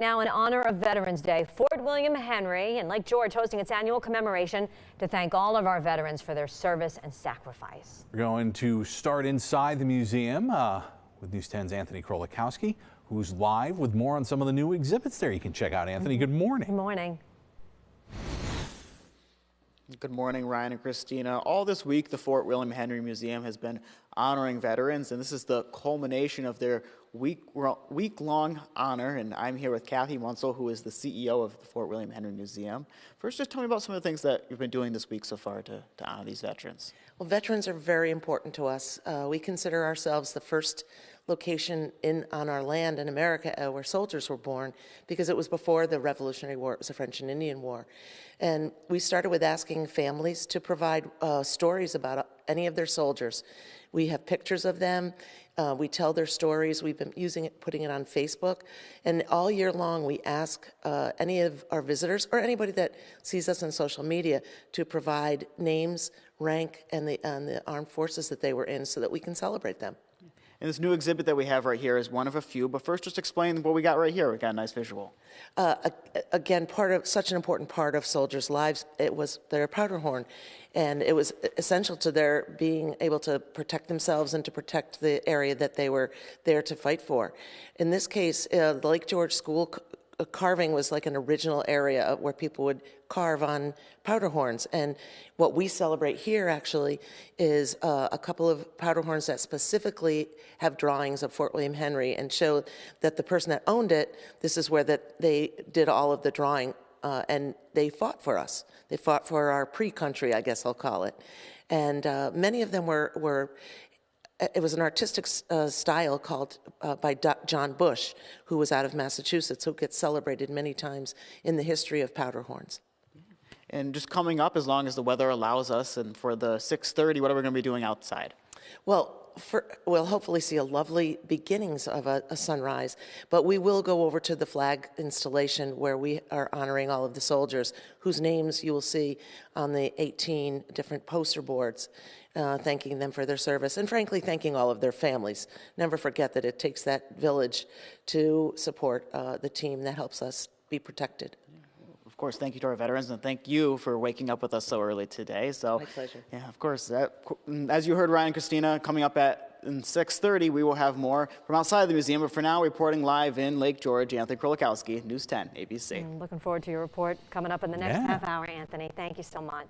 Now, in honor of Veterans Day, Fort William Henry and Lake George hosting its annual commemoration to thank all of our veterans for their service and sacrifice. We're going to start inside the museum with News 10's Anthony Krolikowski, who's live with more on some of the new exhibits there you can check out. Anthony, good morning. Good morning. Good morning, Ryan and Christina. All this week, the Fort William Henry Museum has been honoring veterans, and this is the culmination of their week-long honor. And I'm here with Kathy Munsell, who is the CEO of the Fort William Henry Museum. First, just tell me about some of the things that you've been doing this week so far to honor these veterans. Well, veterans are very important to us. We consider ourselves the first location on our land in America where soldiers were born, because it was before the Revolutionary War. It was the French and Indian War. And we started with asking families to provide stories about any of their soldiers. We have pictures of them. We tell their stories. We've been putting it on Facebook. And all year long, we ask any of our visitors or anybody that sees us on social media to provide names, rank, and the armed forces that they were in so that we can celebrate them. And this new exhibit that we have right here is one of a few, but first just explain what we got right here. We got a nice visual. Again, such an important part of soldiers' lives, it was their powder horn, and it was essential to their being able to protect themselves and to protect the area that they were there to fight for. In this case, the Lake George School carving was like an original area where people would carve on powder horns. And what we celebrate here actually is a couple of powder horns that specifically have drawings of Fort William Henry and show that the person that owned it, this is where they did all of the drawing, and they fought for us. They fought for our pre-country, I guess I'll call it. And many of them it was an artistic style called by John Bush, who was out of Massachusetts, who gets celebrated many times in the history of powder horns. And just coming up, as long as the weather allows us, and for the 6:30, what are we going to be doing outside? Well, we'll hopefully see a lovely beginnings of a sunrise, but we will go over to the flag installation where we are honoring all of the soldiers whose names you will see on the 18 different poster boards, thanking them for their service and frankly thanking all of their families. Never forget that it takes that village to support the team that helps us be protected. Of course, thank you to our veterans, and thank you for waking up with us so early today. So, my pleasure. Yeah, of course. As you heard Ryan and Christina, coming up at 6:30, we will have more from outside the museum. But for now, reporting live in Lake George, Anthony Krolikowski, News 10, ABC. Looking forward to your report coming up in the next half hour, Anthony. Thank you so much.